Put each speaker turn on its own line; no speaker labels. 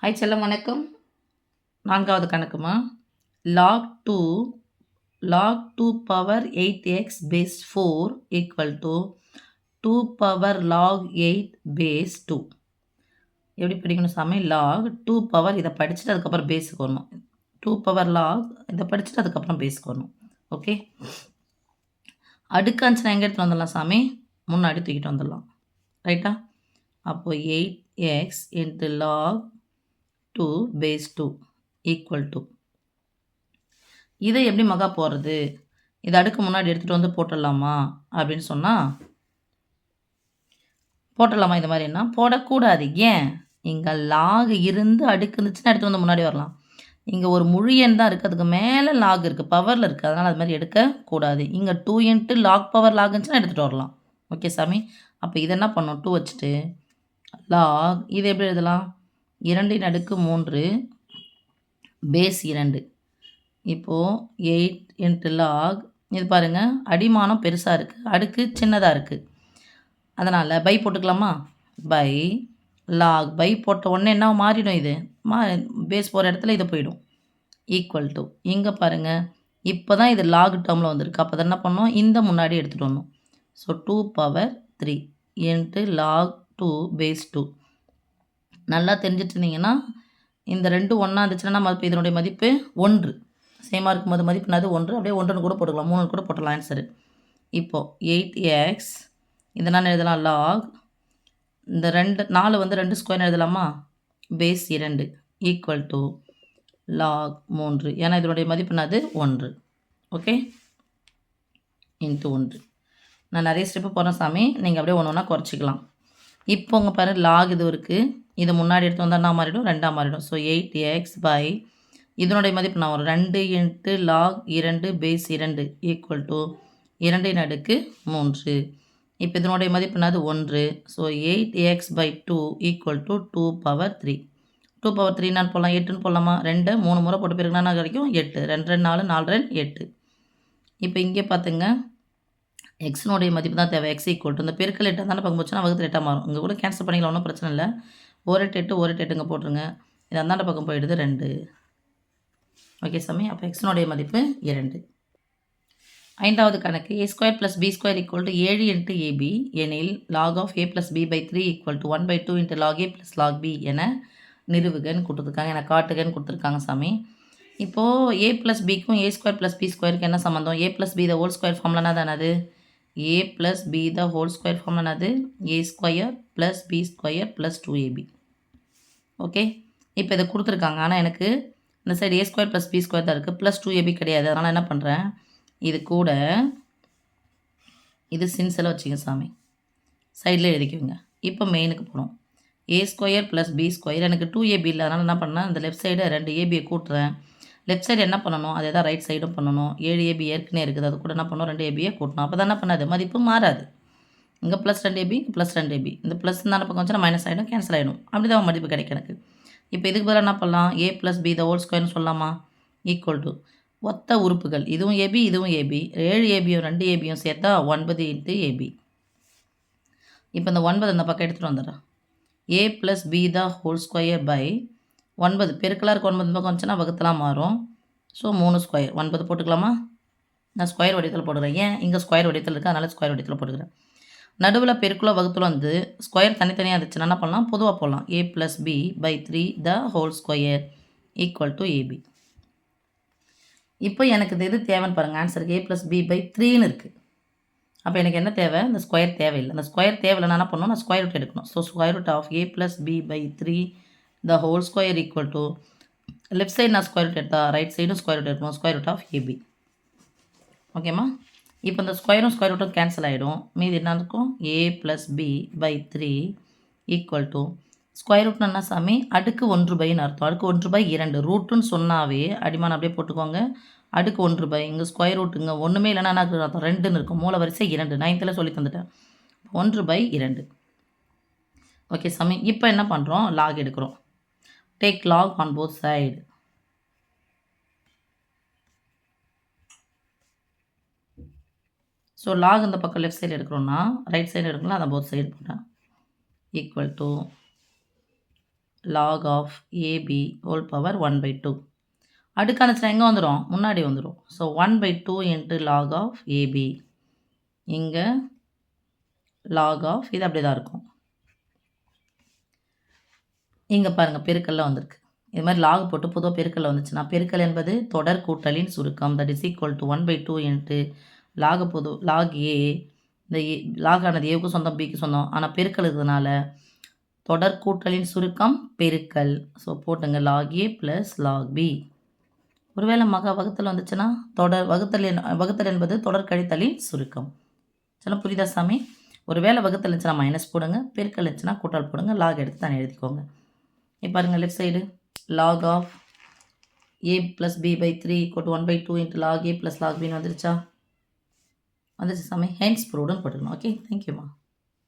Hi செல்லம் வணக்கம். 4வது கணக்குமா. log 2 power 8x base 4 equal to 2 power log 8 base 2. எப்படி படிக்கணும் சாமி? log 2 power இதை படிச்சுட்டு அதுக்கப்புறம் பேஸுக்கு வரணும். 2 power log இதை படிச்சுட்டு அதுக்கப்புறம் பேஸுக்கு வரணும். ஓகே, அடுக்கு அஞ்சுனா எங்கே எடுத்துகிட்டு வந்துடலாம் சாமி? முன்னாடி தூக்கிட்டு வந்துடலாம். ரைட்டா? அப்போது 8x into log 2 base 2 equal to இதை எப்படி மகா போடுறது? இதை அடுக்கு முன்னாடி எடுத்துகிட்டு வந்து போட்டுடலாமா அப்படின்னு சொன்னால் போட்டுடலாமா? இந்த மாதிரின்னா போடக்கூடாது. ஏன்? இங்கே லாக் இருந்து அடுக்கு இருந்துச்சுன்னா எடுத்து வந்து முன்னாடி வரலாம். இங்கே ஒரு முழு எண் தான் இருக்குது, அதுக்கு மேலே லாக் இருக்குது, பவரில் இருக்குது, அதனால் அது மாதிரி எடுக்கக்கூடாது. இங்கே 2 இன்ட்டு லாக் பவர் லாக் இருந்துச்சுன்னா எடுத்துகிட்டு வரலாம். ஓகே சாமி, அப்போ இதை என்ன பண்ணணும்? 2 வச்சுட்டு லாக் இது எப்படி எழுதலாம்? 2 அடுக்கு 3 பேஸ் 2. இப்போது 8 இன்ட்டு லாக் இது பாருங்கள், அடிமானம் பெருசாக இருக்குது, அடுக்கு சின்னதாக இருக்குது, அதனால் பை போட்டுக்கலாமா? பை லாக் பை போட்ட உடனே என்ன மாறிடும்? இது பேஸ் போகிற இடத்துல இது போயிடும். ஈக்குவல் டு இங்கே பாருங்கள், இப்போ தான் இது லாக் டேர்மில் வந்திருக்கு, அப்போ தான் என்ன பண்ணோம்? இந்த முன்னாடி எடுத்துகிட்டு வரணும். So 2 power 3 into log 2 base 2. நல்லா தெரிஞ்சிட்டு இருந்தீங்கன்னா இந்த ரெண்டு ஒன்றா இருந்துச்சுன்னா மதிப்பு இதனுடைய மதிப்பு 1. சேமாக இருக்கும்போது மதிப்பு என்னது? 1. அப்படியே 1ன்னு கூட போட்டுக்கலாம், 3 கூட போட்டுடலாம் ஆன்சரு. இப்போது 8x இதை நான் எழுதலாம் லாக் இந்த 4 வந்து 2 ஸ்கொயர் எழுதலாமா? Base 2 equal to log 3. ஏன்னா இதனுடைய மதிப்பு என்னது? 1. Okay, into 1. நான் நிறைய ஸ்டெப்பு போகிறேன் சாமி, நீங்கள் அப்படியே ஒன்று ஒன்றா குறைச்சிக்கலாம். இப்போ உங்கள் பாரு லாக் இது இருக்குது, இது முன்னாடி எடுத்து வந்தால் என்ன மாறிடும்? 2ஆக மாறிடும். ஸோ 8x பை இதனுடைய மதிப்பு நான் ஒரு 2 into log 2 base 2 equal to 2 அடுக்கு 3. இப்போ இதனுடைய மதிப்பு என்னது? 1. So 8x by 2 equal to 2 power 3. 2 power 3 நான் போடலாம், 8ன்னு போடலாமா? 2 3 முறை போட்டு பிறகுனா கிடைக்கும் 8. 2 2 4 4 2 8. இப்போ இங்கே பார்த்துங்க, எக்ஸினுடைய மதிப்பு தான் தேவை. எக்ஸ் ஈக்குவல் டு இந்த பெருக்கல் 8 தானே பங்கு போச்சுன்னா வகுத்து 8 மாறும். இங்கே கூட கேன்சல் பண்ணிக்கலாம், ஒன்றும் பிரச்சனை இல்லை. 1 8 1 8 இங்கே போட்டுருங்க, இது அந்தாண்ட பக்கம் போயிடுது 2. ஓகே சாமி, அப்போ எக்ஸினுடைய மதிப்பு 2. 5வது கணக்கு a square plus B square equal to 7 into AB எனில் log of a plus B by 3 equal to 1/2 into log a plus log B என நிறுவுகன்னு கொடுத்துருக்காங்க, எனக்கு காட்டுகன்னு கொடுத்துருக்காங்க சாமி. இப்போது a ப்ளஸ் பிக்கும் a ஸ்கொயர் ப்ளஸ் பி ஸ்கொயருக்கு என்ன சம்மந்தம்? a plus B the whole square ஃபார்ம்லனா தானே அது? a plus B the whole square ஃபார்ம்லனா அது? a square plus B square plus 2ab. Okay, இப்போ இதை கொடுத்துருக்காங்க, ஆனால் எனக்கு இந்த side a square plus B square தான் இருக்குது, ப்ளஸ் 2ab கிடையாது. அதனால் என்ன பண்ணுறேன், இது கூட இது சின்ஸில் வச்சுங்க சாமி, சைடில் எழுதிக்குவீங்க. இப்போ மெயினுக்கு போகணும். a square plus B square எனக்கு 2ab இல்லை, அதனால் என்ன பண்ணேன், இந்த லெஃப்ட் சைடு 2 ஏபியை கூட்டுறேன். லெஃப்ட் சைடு என்ன பண்ணணும், அதே தான் ரைட் சைடும் பண்ணணும். 7ab ஏற்கனவே இருக்குது, அது கூட என்ன பண்ணணும், 2 ஏபியை கூட்டணும். அப்போ தான் என்ன பண்ணாது, மதிப்பு மாறாது. இங்கே ப்ளஸ் 2ab ப்ளஸ் 2ab, இந்த ப்ளஸ் இந்த பக்கம் வச்சுன்னா மைனஸ் ஆகிடும், கேன்சல் ஆகிடும். அப்படி தான் மதிப்பு கிடைக்கும் எனக்கு. இப்போ இதுக்கு பதிலாக என்ன பண்ணலாம், a plus B the whole ஸ்கொயர்னு சொல்லலாமா? ஈக்குவல் டு ஒத்த உறுப்புகள், இதுவும் ஏபி இதுவும் ஏபி, 7 ஏபியும் 2 ஏபியும் சேர்த்தா 9 இன்ட்டு ஏபி. இப்போ இந்த 9 இந்த பக்கம் எடுத்துகிட்டு வந்துடுறேன். a plus B the whole square by 9 பெருக்கலாக இருக்க 9 பக்கம் வந்துச்சுன்னா வகுத்தலாம் மாறும். ஸோ 3 ஸ்கொயர் 9 போட்டுக்கலாமா? நான் ஸ்கொயர் வடிவத்தில் போடுறேன். ஏன் இங்கே ஸ்கொயர் வடிவத்தில் இருக்குது, அதனால் ஸ்கொயர் வடிவத்தில் போட்டுக்கிறேன். நடுவில் பெருக்குலோ வகுத்துல வந்து ஸ்கொயர் தனித்தனியாக இருந்துச்சுன்னா என்ன பண்ணலாம், பொதுவாக போடலாம். a plus B by 3 the whole square equal to ab. இப்போ எனக்கு இது எது தேவைன்னு பாருங்கள், ஆன்சருக்கு a ப்ளஸ் பி பை 3ன்னு இருக்குது. அப்போ எனக்கு என்ன தேவை, இந்த ஸ்கொயர் தேவையில்லை. அந்த ஸ்கொயர் தேவையில்லை, நான் என்ன பண்ணணும், நான் ஸ்கொயர் ரூட் எடுக்கணும். So square root of a plus B by 3 the whole square equal to left side நான் ஸ்கொயர் ரூட் எடுத்தால் ரைட் சைடும் ஸ்கொயர் ரூட் எடுக்கணும், ஸ்கொயர் ரூட் ஆஃப் ஏபி. ஓகேம்மா, இப்போ இந்த ஸ்கொயரும் ஸ்கொயர் ரூட்டும் கேன்சல் ஆகிடும். மீது என்ன இருக்கும், a plus B by 3 equal to square ரூட்னு என்ன சாமி, அடுக்கு 1/ன்னு அர்த்தம். அடுக்கு 1/2 ரூட்டுன்னு சொன்னாவே அடிமான அப்படியே போட்டுக்கோங்க, அடுக்கு 1/, இங்கே ஸ்கொயர் ரூட்டுங்க ஒன்றுமே இல்லைன்னா என்ன அர்த்தம், 2ன்னு இருக்கும். மூல வரிசை 2, 9th சொல்லி தந்துட்டேன். 1/2. ஓகே சாமி, இப்போ என்ன பண்ணுறோம், லாக் எடுக்கிறோம். Take lock on both side. So lock இந்த பக்கம் லெஃப்ட் சைடு எடுக்கிறோன்னா ரைட் சைடு எடுக்கலாம், அதை போத் சைடு போட்டேன். Equal to log of AB whole power 1/2. அடுக்கு வந்துச்சுன்னா எங்கே வந்துடும்? முன்னாடி வந்துடும். So 1/2 into log of AB. இங்கே log of இது அப்படி தான் இருக்கும். இங்கே பாருங்கள் பெருக்கல்ல வந்திருக்கு. இது மாதிரி லாக் போட்டு பொதுவாக பெருக்கல்ல வந்துச்சுன்னா பெருக்கல் என்பது தொடர் கூட்டலின் சுருக்கம். That is equal to 1/2 into log A. இந்த லாக் ஆனது ஏவுக்கு சொந்தம் பிக்கு சொந்தம். ஆனால் பெருக்கல் இருக்கிறதுனால தொடர் கூட்டலின் சுருக்கம் பெருக்கல். ஸோ போட்டுங்க லாக் ஏ ப்ளஸ் லாக் பி. ஒருவேளை வகுத்தல் வந்துச்சுன்னா வகுத்தல் என்பது தொடர் கழித்தலின் சுருக்கம். சில புரியுதா சாமி? ஒருவேளை வகுத்தல் இருந்துச்சுன்னா மைனஸ் போடுங்க, பெருக்கல் இருந்துச்சுன்னா கூட்டல் போடுங்க, லாக் எடுத்து தானே எழுதிக்கோங்க. இப்போ பாருங்கள் left side log of a plus b by 3 equal to 1/2 into log a plus log b வந்துருச்சா? வந்துருச்சு சாமி. ஹென்ஸ் ப்ரூவ்டுன்னு போட்டுக்கணும். ஓகே, தேங்க்யூம்மா.